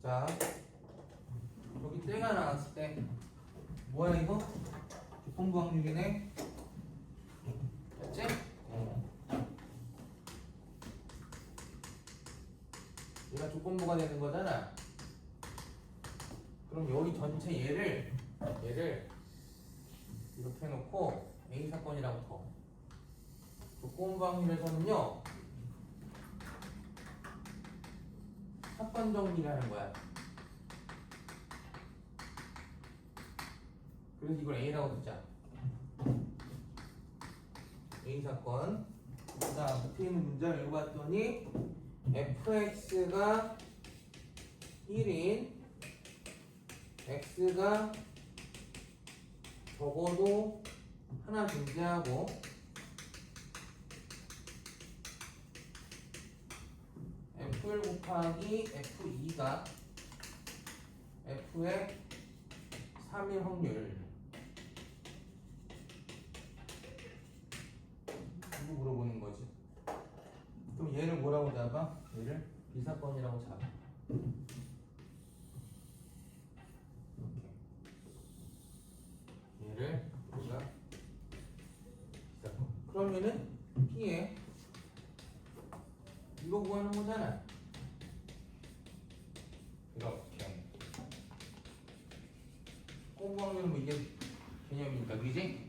S1: 자 여기 때가 나왔을 때 뭐야 이거? 조건부 확률이네. 맞지? 얘가 조건부가 되는 거잖아. 그럼 여기 전체 얘를 이렇게 해놓고 A 사건이라고 더. 조건부 확률에서는요 사건 정리를 하는 거야. 그래서 이걸 A라고 듣자. A 사건. 그 다음 밑에 있는 문장을 읽어봤더니 fx가 1인 x가 적어도 하나 존재하고 f1 곱하기 f2가 f의 3일 확률. 이거 물어보는 거지. 그럼 얘를 뭐라고 잡아? 얘를 비사건이라고 잡아. 이렇게. 얘를 우리가 비사건. 그러면은 P에 이거 구하는 거잖아. 이렇게. 공부하면 뭐 이게 개념이니까, 그지?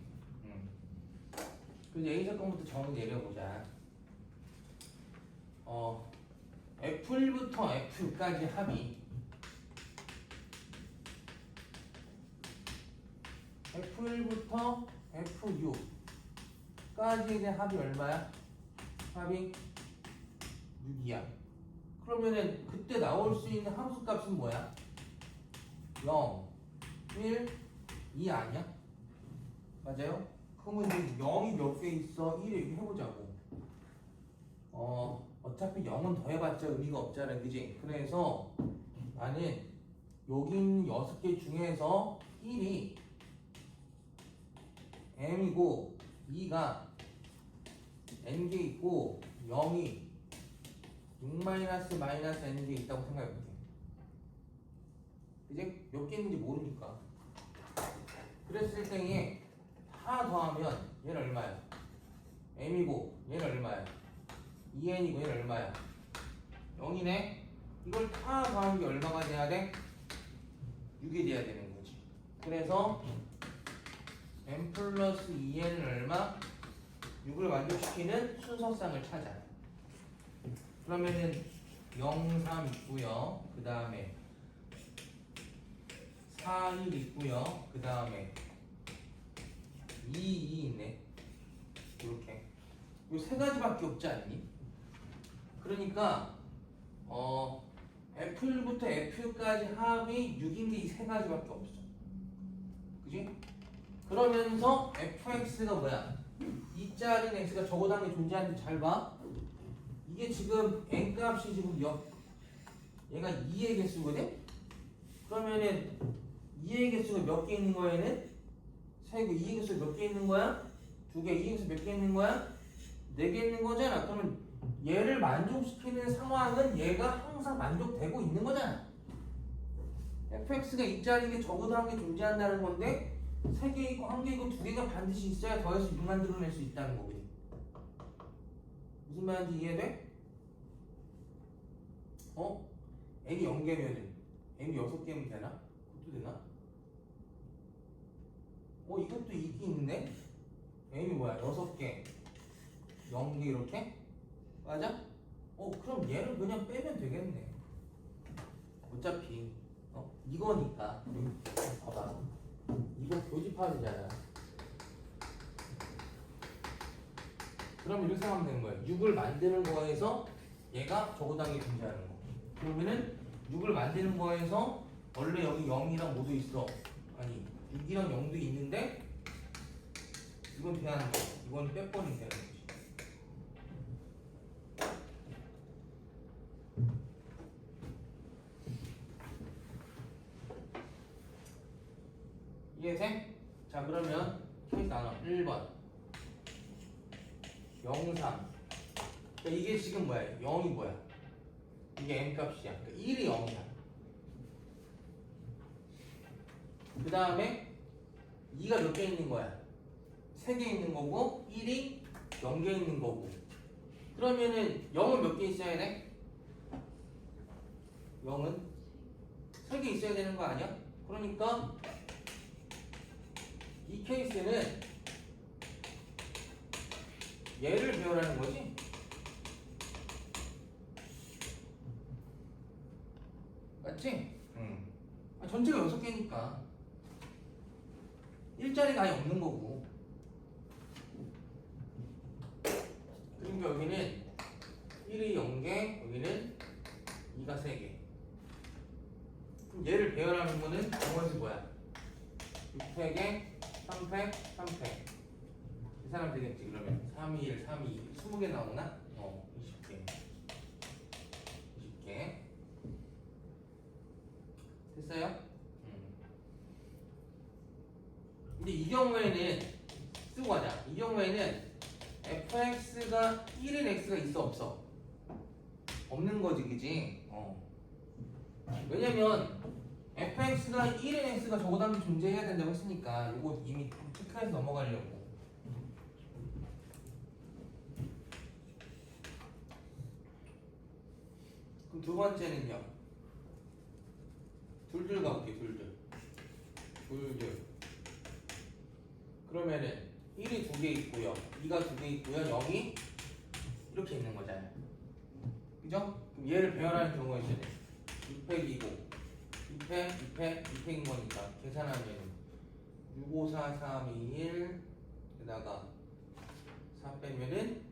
S1: 그래서 A 사건부터 정의 내려보자. F1부터 F까지 합이 F1부터 F6까지의 합이 얼마야? 합이 6이야. 그러면은 그때 나올 수 있는 함수 값은 뭐야? 0, 1, 2 아니야? 맞아요? 그러면 이제 0이 몇 개 있어? 1 얘기해보자고. 어차피 0은 더해봤자 의미가 없잖아, 그지? 그래서 나는 여기 있는 6개 중에서 1이 m이고 2가 n개 있고 0이 6-n개 있다고 생각해볼게. 이제 몇 개 있는지 모르니까. 그랬을 때에 다 더하면 얘는 얼마야? m이고 얘는 얼마야? 2n이고 얘는 얼마야? 0이네? 이걸 다 더하는 게 얼마가 돼야 돼? 6이 돼야 되는 거지. 그래서 m 플러스 2n은 얼마? 6을 만족시키는 순서쌍을 찾아. 그러면은 0, 3 있고요. 그 다음에 4, 1 있고요. 그 다음에 2, 2 있네. 이렇게. 이 세 가지밖에 없지 않니? 그러니까 F1부터 F까지 합이 6인 게 이 세 가지밖에 없어. 그지? 그러면서 fx가 뭐야? 2짜리는 x가 적어도 한 게 존재하는지 잘 봐. 이게 지금 n값이 지금 얘가 2의 개수거든? 그러면은 2의 개수가 몇 개 있는 거야 얘는? 3개. 2의 개수가 몇 개 있는 거야? 2개. 2의 개수 몇 개 있는 거야? 4개 있는 거잖아. 그러면 얘를 만족시키는 상황은 얘가 항상 만족되고 있는 거잖아. fx가 2짜리인 게 적어도 한 개 존재한다는 건데 3개 있고 1개 있고 2개가 반드시 있어야 더해서 6 만들어낼 수 있다는 거거든. 무슨 말인지 이해돼? m이 0개면은 m이 6개면 되나? 그것도 되나? 이것도 있긴 있는데? m이 뭐야? 6개 0개 이렇게? 맞아? 그럼 얘를 그냥 빼면 되겠네. 어차피 이거니까 봐봐. 이거 교집합이잖아. 그럼 이렇게 생각하면 되는 거야. 6을 만드는 거에서 얘가 저거당이 존재하는 거. 그러면은 6을 만드는 거에서 원래 여기 0이랑 뭐도 있어. 아니 6이랑 0도 있는데 이건 대하는 거. 이건 빼버리면 되는 거지. 이해돼? 자 그러면 케이스 나눠. 1번 0, 3. 그러니까 이게 지금 뭐야? 0이 뭐야? 이게 m값이야. 그러니까 1이 0이야. 그 다음에 2가 몇 개 있는 거야? 3개 있는 거고 1이 0개 있는 거고. 그러면은 0은 몇 개 있어야 돼? 0은 3개 있어야 되는 거 아니야? 그러니까 이 케이스는 얘를 배우라는 거지? 맞지? 응. 전체가 6개니까 1자리가 아예 없는 거고. 그리고 여기는 1이 0개, 여기는 2가 3개. 그럼 얘를 배열하는 거는 정원수 뭐야? 6팩에 3팩, 3팩. 계산하면 되겠지. 그러면 3, 2, 1, 3, 2, 1. 20개 나오나? 20개. 20개. 됐어요? 근데 이 경우에는 쓰고 가자. 이 경우에는 fx가 1인 x가 있어 없어? 없는 거지, 그지? 왜냐면 fx가 1인 x가 저거당기 존재해야 된다고 했으니까 이거 이미 체크해서 넘어가려고. 그럼 두 번째는요. 둘둘 가볼게. 둘둘. 그러면은 1이 2개 있고요. 2가 2개 있고요. 0이 이렇게 있는 거잖아요. 그죠? 그럼 얘를 배열하는 경우에 이제 6팩이고 2팩인 거니까 계산하면 6, 5, 4, 3, 2, 1 게다가 4 빼면은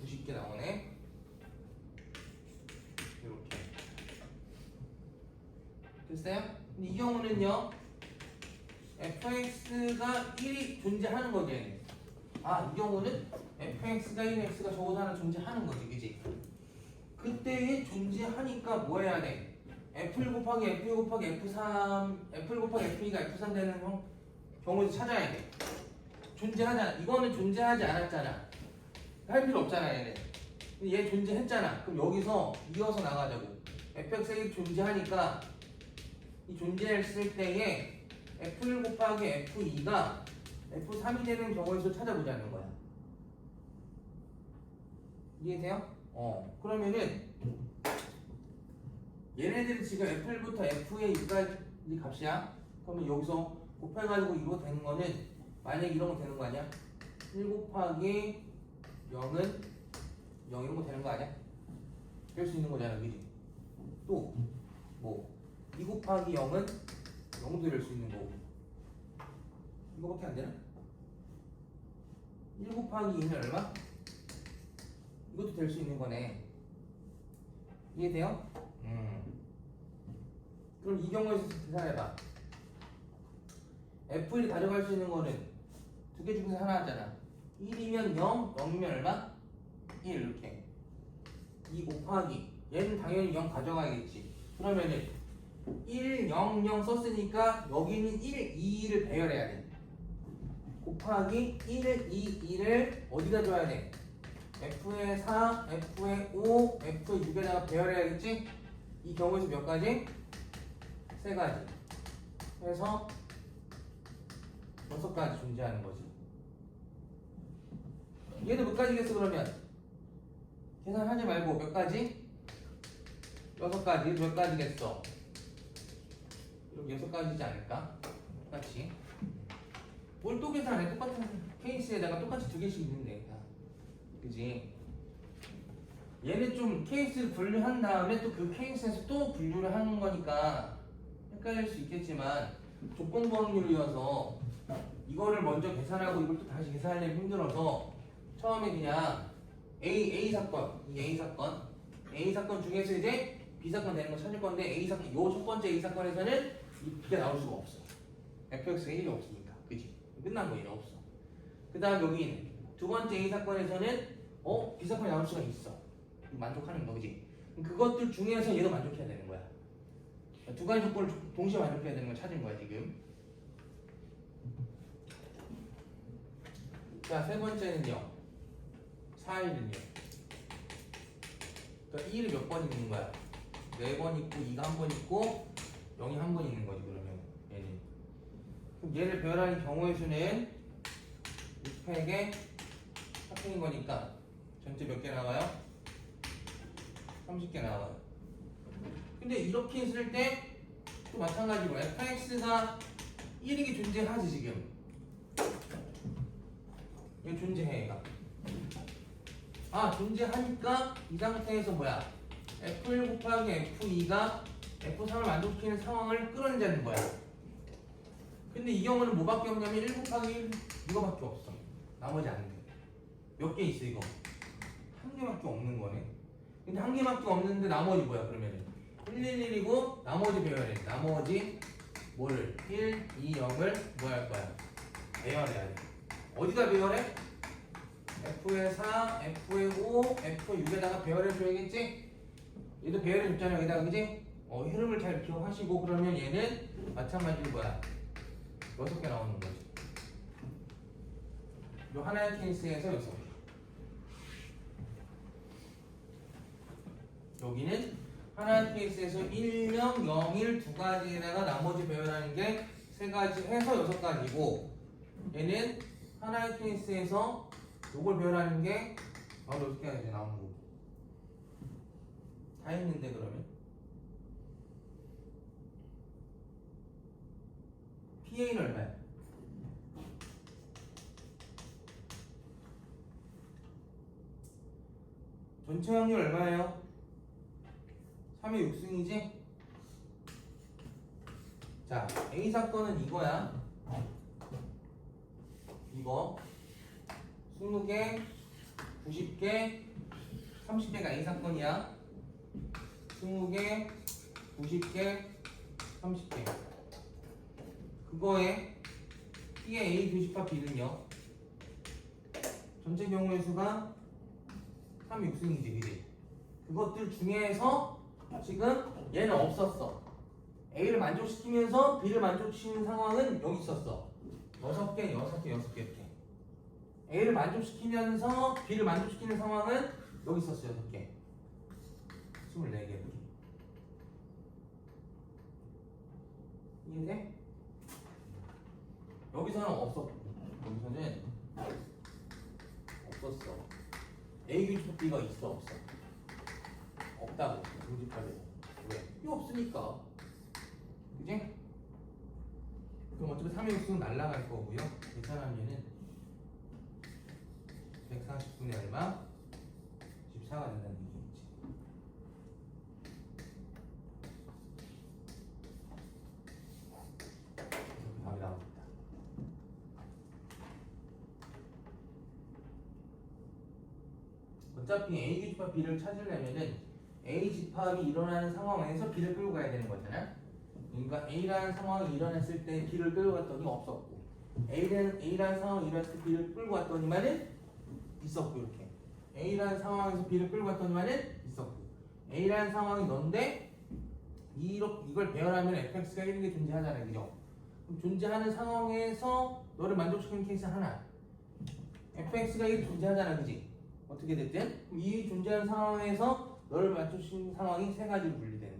S1: 90개 나오네. 이렇게 됐어요? 근데 이 경우는요 fx가 1이 존재하는 거지. 이 경우는 fx가 1x가 적어도 하나 존재하는 거지, 그지? 그때에 존재하니까 뭐 해야 돼? f1 곱하기 f2 곱하기 f3 f1 곱하기 f2가 f3 되는 경우에서 찾아야 돼. 존재하잖아. 이거는 존재하지 않았잖아. 할 필요 없잖아, 얘는. 얘 존재했잖아. 그럼 여기서 이어서 나가자고. fx가 1 존재하니까 이 존재했을 때에 f1 곱하기 f2가 f3이 되는 경우에서 찾아보자는 거야. 이해돼요? 그러면은 얘네들이 지금 f1부터 f의 2까지 값이야. 그러면 여기서 곱해가지고 이거 되는 거는 만약에 이런 거 되는 거 아니야? 1 곱하기 0은 0 이런 거 되는 거 아니야? 될 수 있는 거잖아, 그지? 또 뭐 2 곱하기 0은 0도 될 수 있는 거고. 이거밖에 안 되나? 1 곱하기 2는 얼마? 이것도 될 수 있는 거네. 이해돼요? 그럼 이 경우에서 계산해봐. F1이 가져갈 수 있는 거는 두 개 중에서 하나 하잖아. 1이면 0, 0이면 얼마? 1 이렇게. 2 곱하기 얘는 당연히 0 가져가야겠지. 그러면은 1, 0, 0 썼으니까 여기는 1, 2, 2를 배열해야 돼. 곱하기 1, 2, 2를 어디다 줘야 돼? F의 4, F의 5, F의 6에다가 배열해야겠지? 이 경우에서 몇 가지? 3가지. 그래서 6가지 존재하는 거지. 얘는 몇 가지겠어 그러면? 계산하지 말고 몇 가지? 6가지. 몇 가지겠어? 그럼 6가지지 않을까? 똑같이. 뭘 또 계산해? 똑같은 케이스에다가 똑같이 두 개씩 있는데. 그지? 얘는 좀 케이스를 분류한 다음에 또 그 케이스에서 또 분류를 하는 거니까 헷갈릴 수 있겠지만 조건부 확률이어서 이거를 먼저 계산하고 이걸 또 다시 계산하려면 힘들어서 처음에 그냥 A 사건, 이 A 사건 중에서 이제 B 사건 되는 거 찾을 건데 A 사건, 요 첫 번째 A 사건에서는 이 B가 나올 수가 없어. fx가 1이 없으니까, 그지? 끝난 거 얘는 없어. 그 다음 여기 두 번째 A 사건에서는 B 사건이 나올 수가 있어. 만족하는 거, 그지? 그것들 중에서 얘도 만족해야 되는 거야. 두 가지 조건을 동시에 만족해야 되는 걸 찾은 거야 지금. 자, 세 번째는요. 4일은요. 그러니까 1이 몇 번 있는 거야? 4번 있고 2가 한 번 있고 0이 한 번 있는 거지 그러면 얘는. 그럼 얘를 배열하는 경우의 수는 6팩에 4팩인 거니까 전체 몇 개 나와요? 30개 나와요. 근데 이렇게 했을 때 또 마찬가지로 fx가 1이 존재하지 지금. 이거 존재해 얘가. 존재하니까 이 상태에서 뭐야? F1 곱하기 F2가 F3을 만족시키는 상황을 끌어내자는 거야. 근데 이 경우는 뭐밖에 없냐면 1 곱하기 1 이거밖에 없어. 나머지 안 돼. 몇 개 있어 이거? 한 개밖에 없는 거네. 근데 한 개밖에 없는데 나머지 뭐야 그러면은 111이고 나머지 배열해. 나머지 뭐를 1, 2, 0을 뭐 할 거야? 배열해야 돼. 어디다 배열해? F의 4, F의 5, F의 6에다가 배열해줘야겠지? 얘도 배열해줬잖아 여기다가, 그지? 흐름을 잘 기억하시고 그러면 얘는 마찬가지로 뭐야? 6개 나오는 거지. 요 하나의 케이스에서 6개. 여기는 하나의 케이스에서 1, 0, 0, 1 두 가지에다가 나머지 배열하는 게 세 가지 해서 6가지고 얘는 하나의 케이스에서 요걸 배열하는 게 바로 6개가 이제 나오는 거고. 다 했는데 그러면 PA는 얼마야? 전체 확률 얼마예요? 3의 6승이지? 자, A 사건은 이거야. 이거 20개, 90개, 30개가 A 사건이야. 20개, 90개, 30개. 그거에 B의 A 교집합 B는요. 전체 경우의 수가 3, 6승이지, 그지? 그것들 중에서 지금 얘는 없었어. A를 만족시키면서 B를 만족시키는 상황은 여기 있었어. 6개, 6개, 6개 이렇게. A를 만족시키면서 B를 만족시키는 상황은 여기 있었어요. 6개. 24개. 이해돼? 여기서는 없었고 여기서는 없었어. A 교집합 B가 있어 없어? 없다고. 교집합에. 왜? 이거 없으니까. 그지? 그럼 어차피 3의 육수는 날라갈 거고요. 계산하면 얘는 140분의 얼마? 14가 된다는 얘기겠지. 답이 나옵니다. 어차피 A 교집합 B를 찾으려면은 A 집합이 일어나는 상황에서 B를 끌고 가야 되는 거잖아. 그러니까 A라는 상황이 일어났을 때 B를 끌고 갔더니 없었고, A라는 상황이 일어났을 때 B를 끌고 갔더니만은 있었고, 이렇게 A라는 상황에서 B를 끌고 갔더니만은 있었고, A라는 상황이 넌데 이걸 배열하면 fx가 1인 게 존재하잖아, 그죠? 그럼 존재하는 상황에서 너를 만족시키는 케이스 하나, fx가 1이 존재하잖아, 그지? 어떻게 됐든 이 존재하는 상황에서 너를 만족시키는 상황이 세 가지로 분리되는